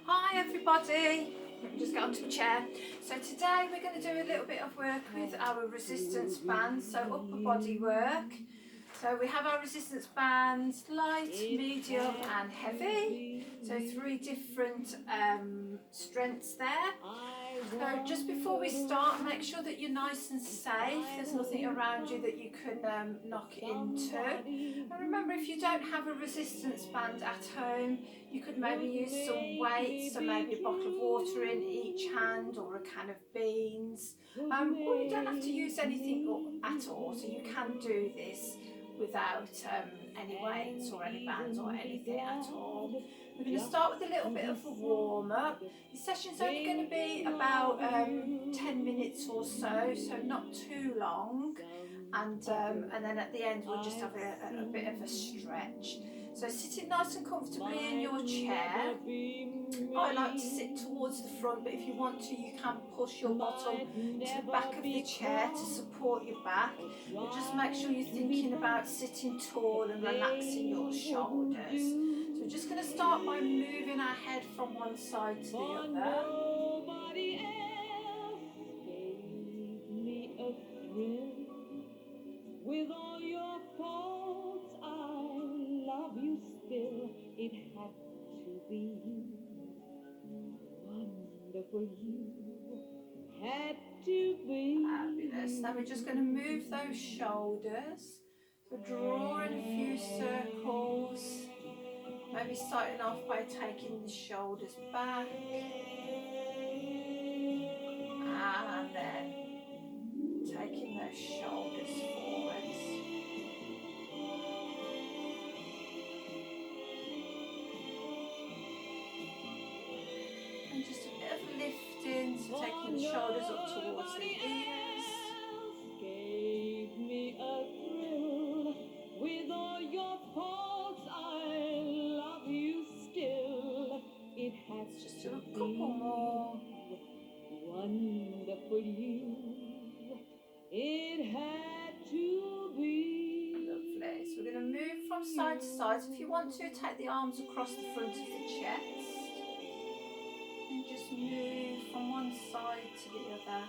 Hi everybody, let me just get onto a chair. So today we're going to do a little bit of work with our resistance bands, so upper body work. So we have our resistance bands, light, medium and heavy. So three different strengths there. So just before we start, make sure that you're nice and safe. There's nothing around you that you can knock into. And remember, if you don't have a resistance band at home, you could maybe use some weights, so maybe a bottle of water in each hand or a can of beans. Or you don't have to use anything at all, so you can do this without any weights or any bands or anything at all. We're going to start with a little bit of a warm up. The session's only going to be about 10 minutes or so, so not too long. And then at the end we'll just have a bit of a stretch. So sitting nice and comfortably in your chair. I like to sit towards the front, but if you want to, you can push your bottom to the back of the chair to support your back. But just make sure you're thinking about sitting tall and relaxing your shoulders. So we're just going to start by moving our head from one side to the other. With all your faults, I love you still. It had to be wonderful. You had to be. Fabulous. Now we're just going to move those shoulders. So drawing a few circles. Maybe starting off by taking the shoulders back. And then taking those shoulders forwards. And just a bit of lifting, so taking the shoulders up towards the ears. Gave me a thrill. With all your faults, I love you still. It has Just do a couple more. Wonderful you. It had to be. Lovely. So we're going to move from side to side. If you want to, take the arms across the front of the chest. And just move from one side to the other.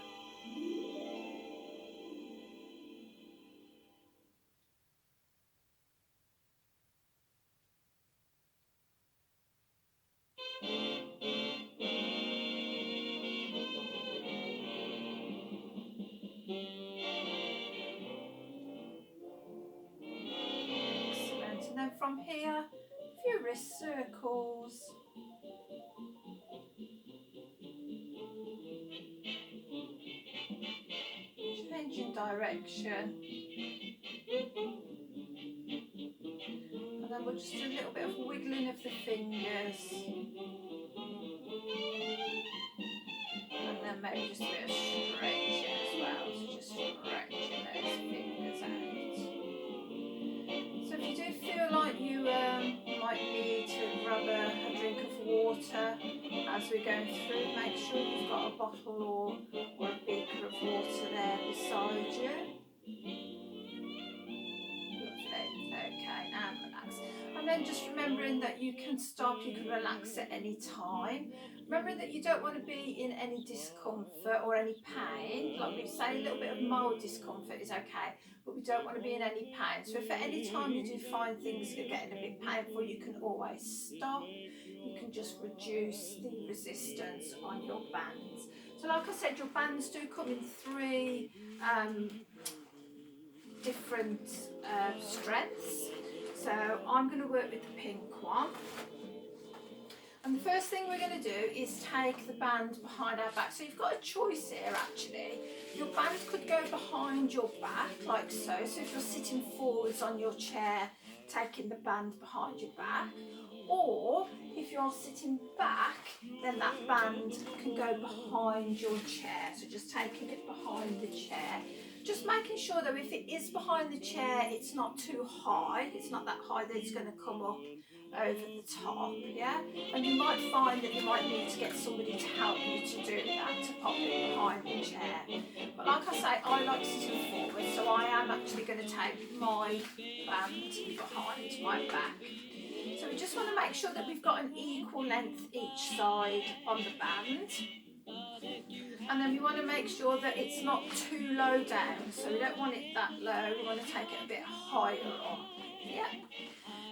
Excellent. And then from here, a few wrist circles. Changing direction. And then we'll just do a little bit of wiggling of the fingers. And then maybe just a bit of stretching as well. So just stretching those fingers out. So if you do feel like you might need to grab a drink of water as we're going through, make sure you've got a bottle or a beaker of water there beside you. Lovely. Okay, and relax. And then just remembering that you can stop, you can relax at any time. Remembering that you don't want to be in any discomfort or any pain. Like we say, a little bit of mild discomfort is okay, but we don't want to be in any pain. So if at any time you do find things are getting a bit painful, you can always stop. You can just reduce the resistance on your bands. So like I said, your bands do come in three different strengths. So I'm going to work with the pink one. And the first thing we're going to do is take the band behind our back. So you've got a choice here actually. Your band could go behind your back like so. So if you're sitting forwards on your chair, taking the band behind your back. Or if you're sitting back, then that band can go behind your chair. So just taking it behind the chair. Just making sure that if it is behind the chair, it's not too high. It's not that high that it's going to come up over the top, yeah? And you might find that you might need to get somebody to help you to do that, to pop it behind the chair. But like I say, I like sitting forward, so I am actually going to take my band behind my back. So we're just want to make sure that we've got an equal length each side on the band. And then we want to make sure that it's not too low down, so we don't want it that low, we want to take it a bit higher up. Yeah.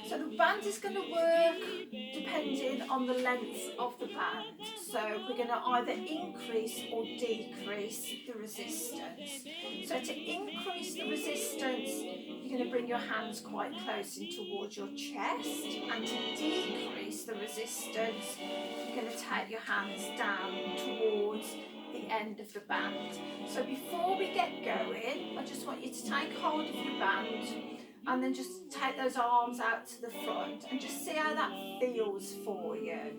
So the band is going to work depending on the length of the band. So we're going to either increase or decrease the resistance. So to increase the resistance, you're going to bring your hands quite close in towards your chest, and to decrease the resistance, you're going to take your hands down towards the end of the band. So before we get going, I just want you to take hold of your band and then just take those arms out to the front and just see how that feels for you.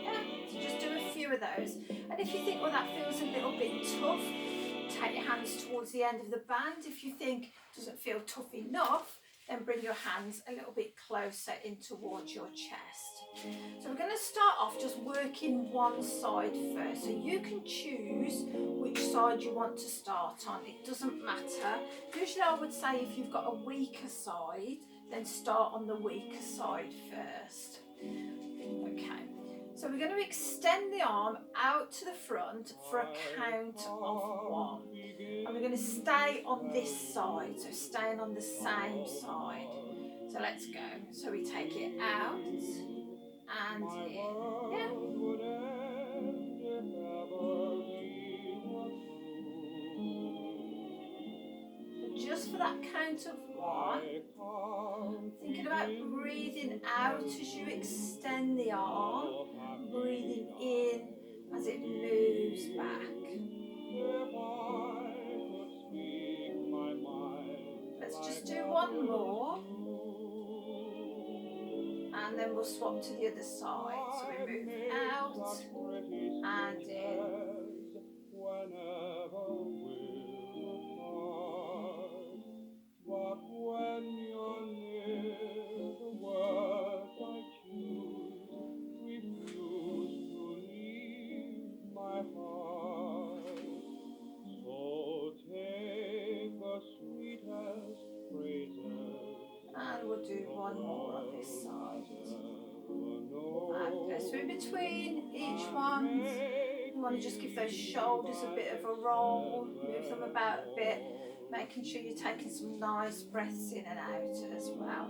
Yeah, so just do a few of those. And if you think, well, that feels a little bit tough, take your hands towards the end of the band. If you think it doesn't feel tough enough, then bring your hands a little bit closer in towards your chest. So we're going to start off just working one side first. So you can choose which side you want to start on. It doesn't matter. Usually I would say if you've got a weaker side, then start on the weaker side first. Okay. So we're going to extend the arm out to the front for a count of 1. And we're going to stay on this side, so staying on the same side. So let's go. So we take it out and in. Yeah. So just for that count of 1, thinking about breathing out as you extend the arm, breathing in as it moves back. Let's just do one more, and then we'll swap to the other side. So we move out and in. And we'll do one more on this side. And so in between each one, you want to just give those shoulders a bit of a roll, move them about a bit, making sure you're taking some nice breaths in and out as well.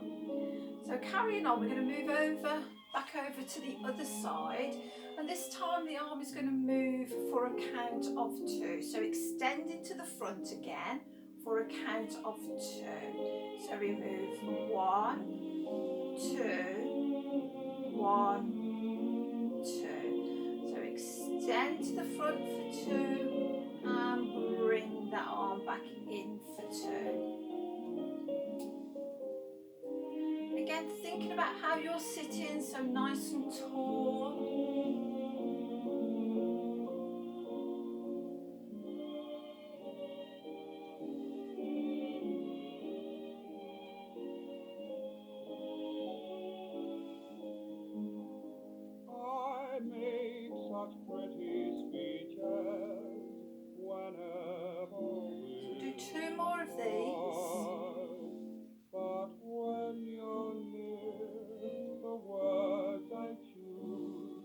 So carrying on, we're going to move back over to the other side, and this time the arm is going to move for a count of 2. So extending to the front again for a count of 2. So we move 1, 2, 1, 2. So extend to the front for 2 and bring that arm back in for 2. Again, thinking about how you're sitting, so nice and tall. I make such pretty speeches whenever So do 2 more of these. but when you're near, the words I choose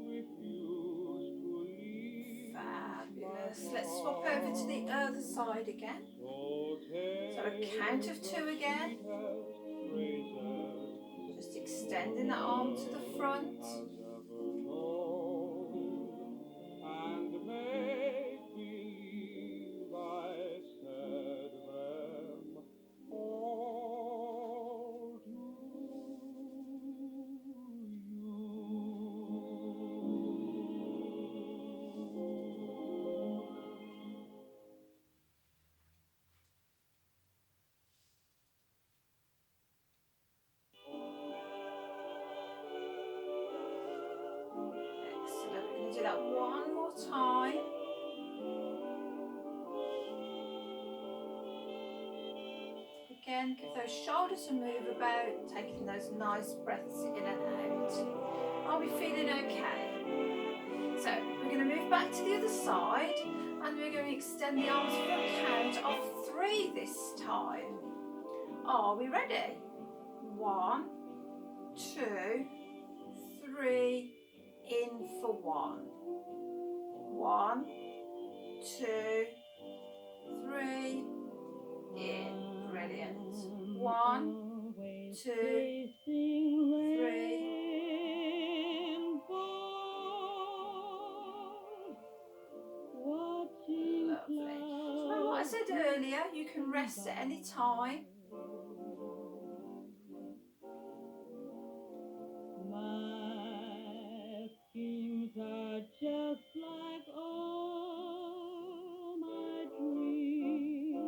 refuse to leave. Fabulous. Let's swap over to the other side again. So a count of 2 again. Just extending that arm to the front. And make believe I said them all to Excellent. We're going to do that one more time. Again, give those shoulders a move about, taking those nice breaths in and out. Are we feeling okay? So we're going to move back to the other side, and we're going to extend the arms for a count of 3 this time. Are we ready? 1, 2, 3, in for 1. 1, 2, 3, in. Brilliant. 1, 2, 3. Lovely. So what I said earlier, you can rest at any time. My schemes are just like all my dreams,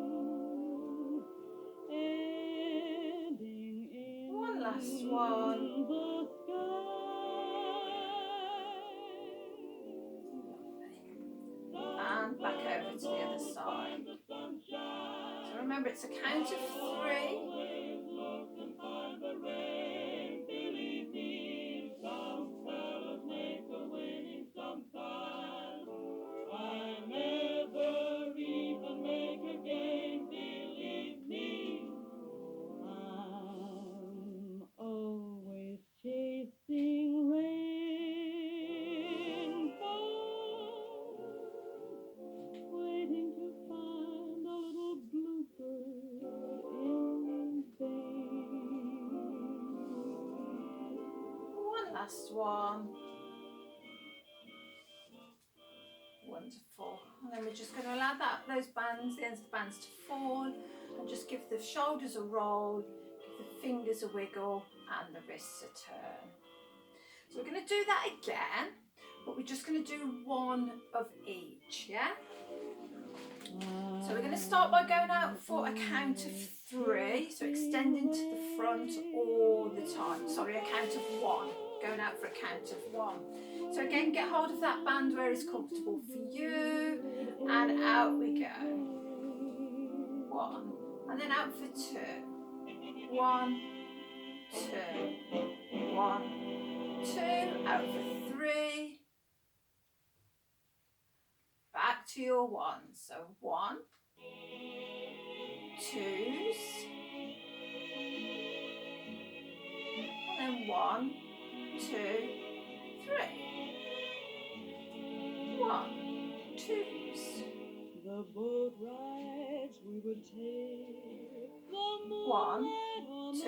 ending in One last one. the sky. And back over to the other side. So remember, it's a count of 3. I'm always chasing rainbows, waiting to find a little bluebird in vain. One last one. Wonderful. And then we're just going to allow those bands, the ends of the bands to fall, and just give the shoulders a roll, give the fingers a wiggle, and the wrists a turn. So we're going to do that again, but we're just going to do one of each, yeah? So we're going to start by going out for a count of 3, so extending to the front all the time. Sorry, a count of 1, going out for a count of 1. So again, get hold of that band where it's comfortable for you, and out we go. 1, and then out for 2. 1, 2, 1, 2, out for 3. Back to your 1s. So 1, 2s, and then 1, 2, 3. 1, 2s. The boat rides we would take, the 1, moonlight on 2, the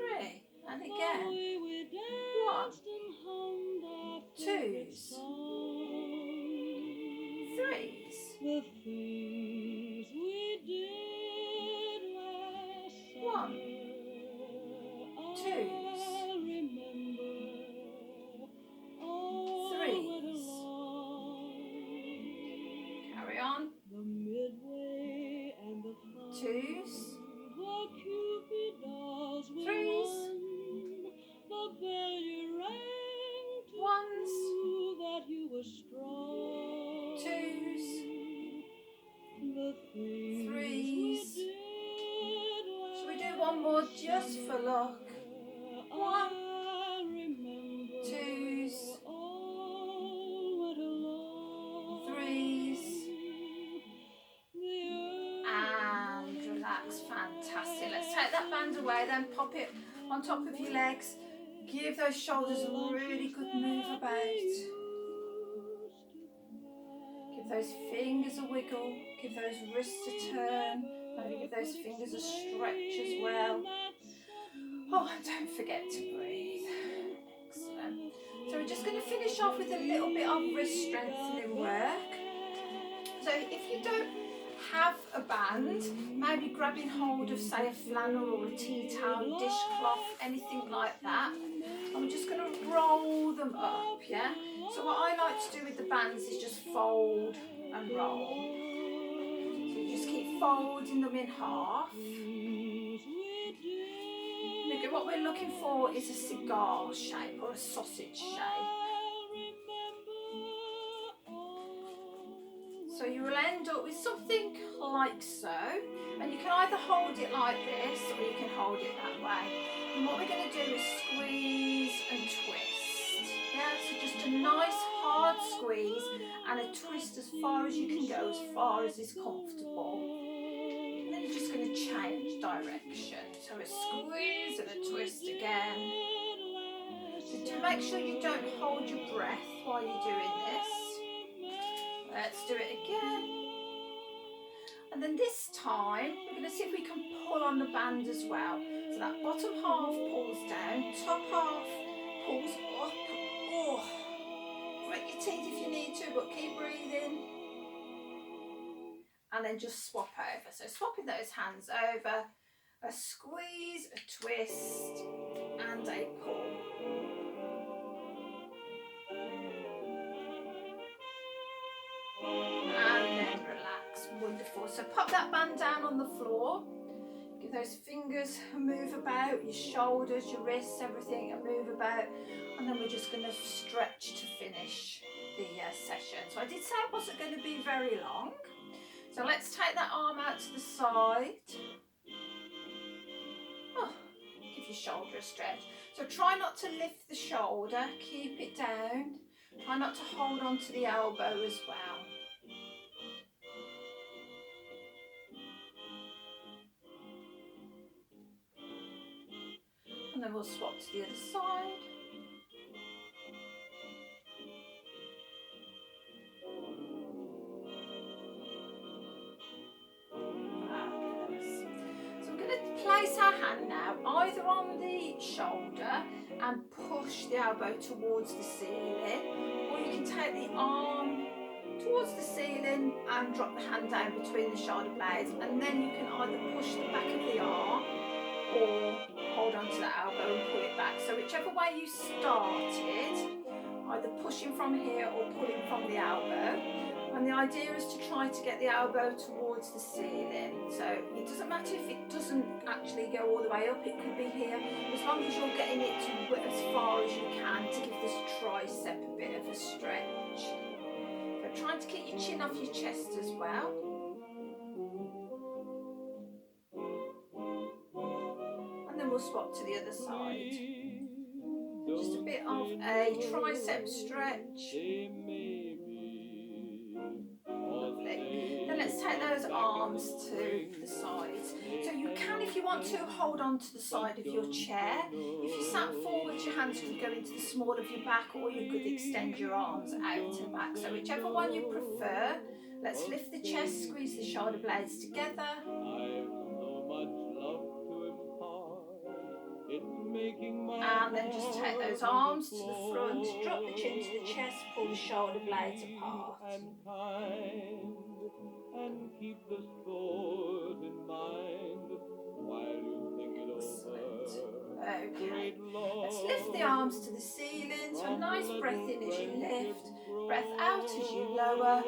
lake, 3. And the again. way we 1, danced and hummed our 2s, favorite songs. 3s, The things we did last 1, summer, 2s, I'll remember all 3s. went along. Carry on. The midway and the fun, 2s, the Cupid dolls we 3s, won, the bell you rang to 1s, prove that you were strong. 2s, The things 3s. we did Shall we do one more just for luck? 1, I remember 2s, all went along. 3s, The and relax. Fantastic. Let's take that band away, then pop it on top of your legs. Give those shoulders a really good move about. Give those fingers a wiggle. Give those wrists a turn. Maybe give those fingers a stretch as well. Oh, and don't forget to breathe. Excellent. So we're just going to finish off with a little bit of wrist strengthening work. So if you don't have a band, maybe grabbing hold of, say, a flannel or a tea towel, dishcloth, anything like that. And we're just going to roll them up, yeah? So what I like to do with the bands is just fold and roll. So you just keep folding them in half. Look, what we're looking for is a cigar shape or a sausage shape. So you will end up with something like so, and you can either hold it like this or you can hold it that way. And what we're going to do is squeeze and twist. Yeah, so just a nice hard squeeze and a twist as far as you can go, as far as is comfortable. And then you're just going going to change direction. So a squeeze and a twist again. So do make sure you don't hold your breath while you're doing this. Let's do it again. And then this time, we're going to see if we can pull on the band as well. So that bottom half pulls down, top half pulls up. Oh, grit your teeth if you need to, but keep breathing. And then just swap over. So swapping those hands over, a squeeze, a twist, and a pull. And then relax. Wonderful. So pop that band down on the floor. Give those fingers a move about, your shoulders, your wrists, everything a move about. And then we're just going to stretch to finish the session. So I did say it wasn't going to be very long. So let's take that arm out to the side. Oh, give your shoulder a stretch. So try not to lift the shoulder, keep it down. Try not to hold on to the elbow as well. And then we'll swap to the other side. Place our hand now either on the shoulder and push the elbow towards the ceiling, or you can take the arm towards the ceiling and drop the hand down between the shoulder blades, and then you can either push the back of the arm or hold onto the elbow and pull it back. So whichever way you started, either pushing from here or pulling from the elbow. And the idea is to try to get the elbow towards the ceiling. So it doesn't matter if it doesn't actually go all the way up, it could be here. As long as you're getting it to as far as you can to give this tricep a bit of a stretch. So trying to keep your chin off your chest as well. And then we'll swap to the other side. Just a bit of a tricep stretch. Then let's take those arms to the sides. So you can, if you want to, hold on to the side of your chair. If you sat forwards, your hands could go into the small of your back, or you could extend your arms out and back. So whichever one you prefer. Let's lift the chest, squeeze the shoulder blades together. And then just take those arms to the front, drop the chin to the chest, pull the shoulder blades apart. And keep this thought in mind while you think it over. Okay, let's lift the arms to the ceiling. So a nice breath in as you lift, breath out as you lower.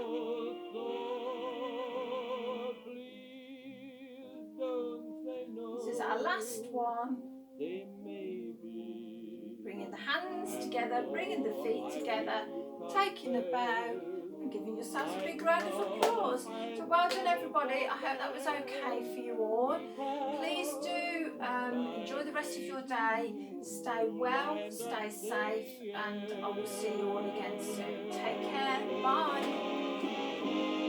This is our last one. Bringing the hands together, bringing the feet together, taking a bow, and giving yourselves a big round of applause. So well done everybody, I hope that was okay for you all. Please do enjoy the rest of your day, stay well, stay safe, and I will see you all again soon. Take care, bye.